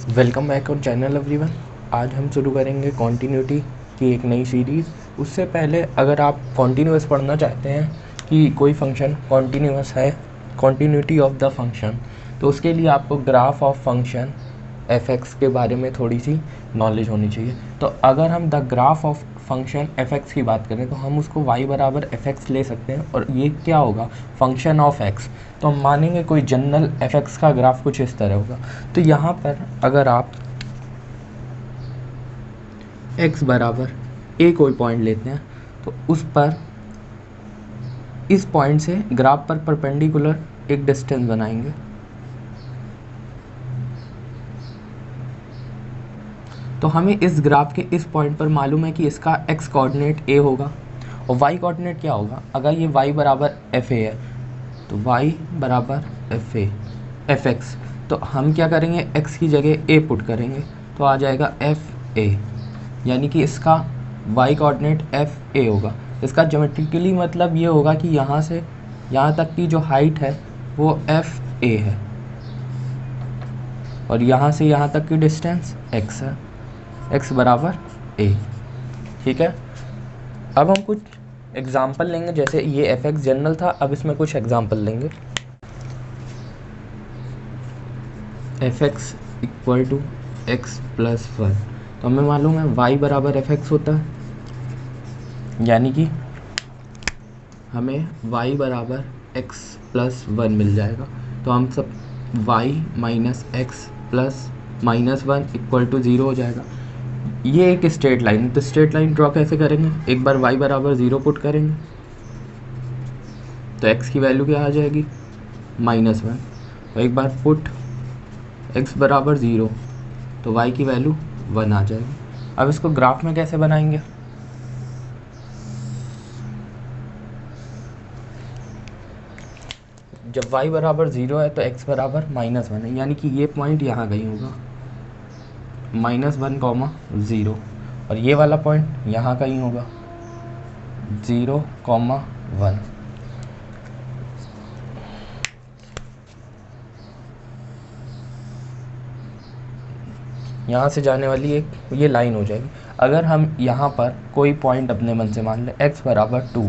Welcome back on channel everyone. आज हम शुरू करेंगे कॉन्टीन्यूटी की एक नई सीरीज़। उससे पहले अगर आप कॉन्टीन्यूअस पढ़ना चाहते हैं कि कोई फंक्शन कॉन्टीन्यूअस है, कॉन्टीन्यूटी ऑफ द फंक्शन, तो उसके लिए आपको ग्राफ ऑफ फंक्शन f(x) के बारे में थोड़ी सी नॉलेज होनी चाहिए। तो अगर हम the graph of function f(x) की बात करें तो हम उसको y बराबर f(x) ले सकते हैं और ये क्या होगा, फंक्शन ऑफ x। तो हम मानेंगे कोई जनरल f(x) का ग्राफ कुछ इस तरह होगा। तो यहाँ पर अगर आप x बराबर a कोई पॉइंट लेते हैं तो उस पर इस पॉइंट से ग्राफ पर परपेंडिकुलर एक डिस्टेंस बनाएंगे। तो हमें इस ग्राफ के इस पॉइंट पर मालूम है कि इसका x कोऑर्डिनेट a होगा और y कोऑर्डिनेट क्या होगा। अगर ये y बराबर fa है तो y बराबर f(x), तो हम क्या करेंगे, x की जगह a पुट करेंगे तो आ जाएगा fa, यानी कि इसका y कोऑर्डिनेट fa होगा। इसका ज्योमेट्रिकली मतलब ये होगा कि यहाँ से यहाँ तक की जो हाइट है वो fa है और यहाँ से यहाँ तक की डिस्टेंस x है, x बराबर a। ठीक है, अब हम कुछ एग्जाम्पल लेंगे। जैसे ये f(x) जनरल था, अब इसमें कुछ एग्जाम्पल लेंगे। f(x) equal to x plus 1, तो हमें मालूम है y बराबर f(x) होता है, यानी कि हमें y बराबर x प्लस 1 मिल जाएगा। तो हम सब y minus x plus minus 1 equal to 0 हो जाएगा। ये एक स्ट्रेट लाइन है, तो स्ट्रेट लाइन ड्रॉ कैसे करेंगे, एक बार y बराबर 0 पुट करेंगे तो x की वैल्यू क्या आ जाएगी, -1, और एक बार पुट x बराबर 0 तो y की वैल्यू 1 आ जाएगी। अब इसको ग्राफ में कैसे बनाएंगे, जब y बराबर 0 है तो x बराबर -1 है, यानी कि ये पॉइंट यहाँ कहीं होगा, -1, 0, और ये वाला पॉइंट यहाँ कहीं होगा 0, 1। यहाँ से जाने वाली एक ये लाइन हो जाएगी। अगर हम यहाँ पर कोई पॉइंट अपने मन से मान लें x बराबर 2,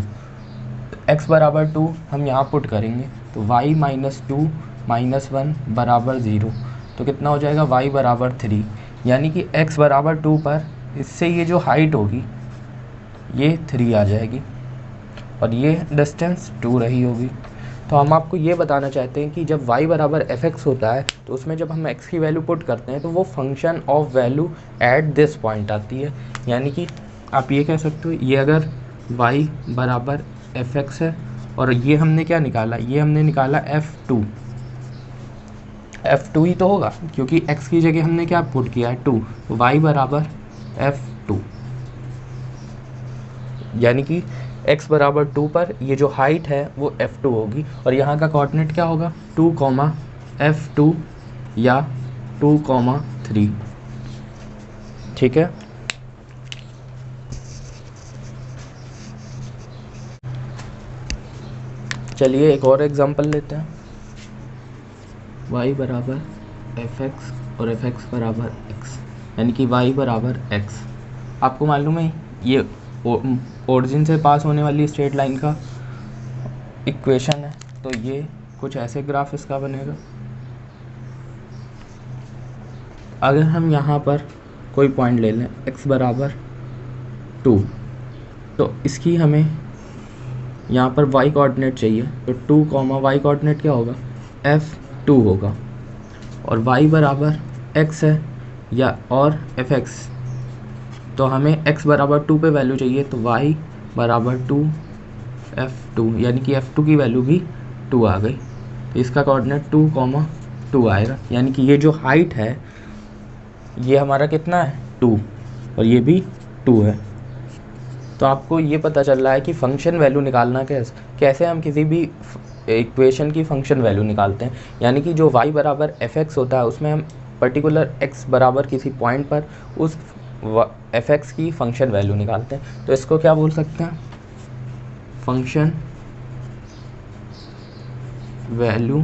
x बराबर 2 हम यहाँ पुट करेंगे तो y माइनस 2 माइनस 1 बराबर 0, तो कितना हो जाएगा, y बराबर 3, यानी कि x बराबर 2 पर इससे ये जो हाइट होगी ये 3 आ जाएगी और ये डिस्टेंस 2 रही होगी। तो हम आपको ये बताना चाहते हैं कि जब y बराबर f(x) होता है तो उसमें जब हम x की वैल्यू पुट करते हैं तो वो function of value at this point आती है। यानी कि आप ये कह सकते हो, ये अगर y बराबर f(x) है और ये हमने क्या निकाला, ये हमने निकाला f2 ही तो होगा क्योंकि x की जगह हमने क्या पुट किया है 2, तो y बराबर f2, यानी कि x बराबर 2 पर ये जो हाइट है वो f2 होगी और यहाँ का कोऑर्डिनेट क्या होगा 2, f2 या 2, 3। ठीक है, चलिए एक और एग्जांपल लेते हैं। y बराबर f(x) और f(x) बराबर x, यानी कि y बराबर x। आपको मालूम है ये ओरिजिन से पास होने वाली स्ट्रेट लाइन का इक्वेशन है, तो ये कुछ ऐसे ग्राफ इसका बनेगा। अगर हम यहाँ पर कोई पॉइंट ले लें x बराबर 2, तो इसकी हमें यहाँ पर y कोऑर्डिनेट चाहिए, तो 2, y कोऑर्डिनेट क्या होगा, f2 होगा और y बराबर x है या और f(x), तो हमें x बराबर 2 पे वैल्यू चाहिए, तो y बराबर 2 f2, यानी कि f2 की वैल्यू भी 2 आ गई, तो इसका कोऑर्डिनेट 2, 2 आएगा, यानी कि ये जो हाइट है ये हमारा कितना है 2 और ये भी 2 है। तो आपको ये पता चल रहा है कि फंक्शन वैल्यू निकालना कैसे हम किसी भी इक्वेशन की फंक्शन वैल्यू निकालते हैं। यानी कि जो y बराबर f(x) होता है उसमें हम पर्टिकुलर x बराबर किसी पॉइंट पर उस f(x) की फंक्शन वैल्यू निकालते हैं। तो इसको क्या बोल सकते हैं, function value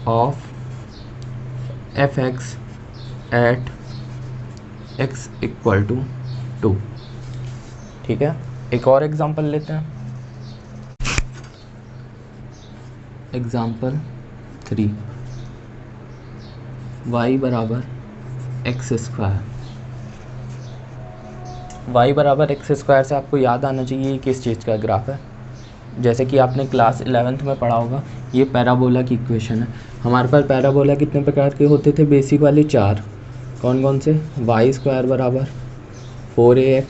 of f x at x equal to 2। ठीक है, एक और एग्जांपल लेते हैं। एग्जांपल 3, y बराबर एक्स स्क्वायर। y बराबर एक्स स्क्वायर से आपको याद आना चाहिए किस चीज़ का ग्राफ है। जैसे कि आपने क्लास 11th में पढ़ा होगा, ये पैराबोला की इक्वेशन है। हमारे पास पैराबोला कितने प्रकार के होते थे? बेसिक वाले 4। कौन कौन से? वाई स्क्वायर बराबर 4ax,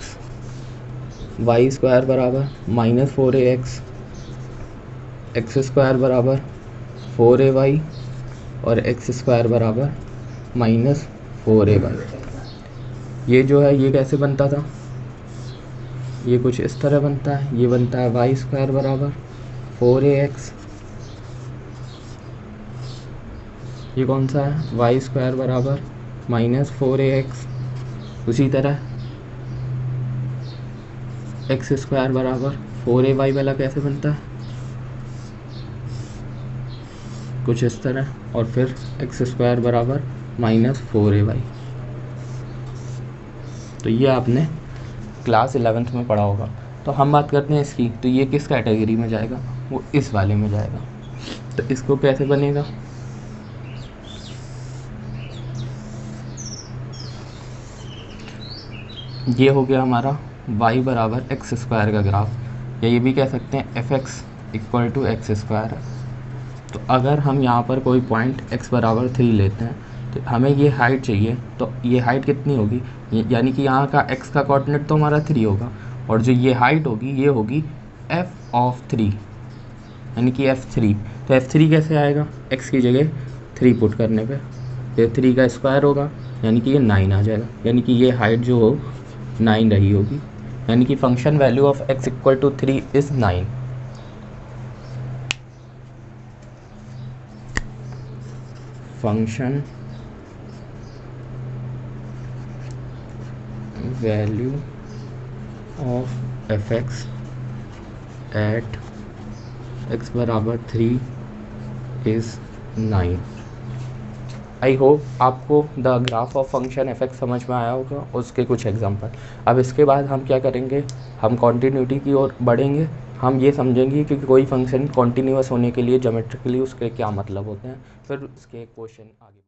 वाई स्क्वायर बराबर -4ax, एक्स स्क्वायर बराबर 4ay और एक्स स्क्वायर बराबर -4ay। ये जो है ये कैसे बनता था? ये कुछ इस तरह बनता है। ये बनता है वाई स्क्वायर बराबर 4ax, ये कौन सा है? वाई स्क्वायर बराबर -4ax। उसी तरह एक्स स्क्वायर बराबर 4ay वाला कैसे बनता है? कुछ इस तरह। और फिर एक्स स्क्वायर बराबर -4ay। तो ये आपने क्लास 11th में पढ़ा होगा। तो हम बात करते हैं इसकी, तो ये किस कैटेगरी में जाएगा? वो इस वाले में जाएगा। तो इसको कैसे बनेगा? ये हो गया हमारा y बराबर एक्स स्क्वायर का ग्राफ, या ये भी कह सकते हैं f x equal to x square है। तो अगर हम यहाँ पर कोई पॉइंट x बराबर 3 लेते हैं तो हमें ये हाइट चाहिए। तो ये हाइट कितनी होगी? यानी कि यहाँ का x का कोऑर्डिनेट तो हमारा 3 होगा, और जो ये हाइट होगी ये होगी f ऑफ 3, यानी कि f3। तो f3 कैसे आएगा? x की जगह 3 पुट करने पे तो 3 का स्क्वायर होगा, यानी कि ये 9 आ जाएगा। यानी कि ये हाइट जो हो 9 रही होगी, यानी कि function value of x equal to 3 is 9। Function value of f x at x बराबर 3 इज़ 9। आई होप आपको the graph of function f x समझ में आया होगा, उसके कुछ एग्जांपल। अब इसके बाद हम क्या करेंगे? हम कॉन्टीन्यूटी की ओर बढ़ेंगे। हम ये समझेंगे कि कोई फंक्शन कॉन्टीन्यूअस होने के लिए ज्योमेट्रिकली उसके क्या मतलब होते हैं, फिर उसके क्वेश्चन आगे।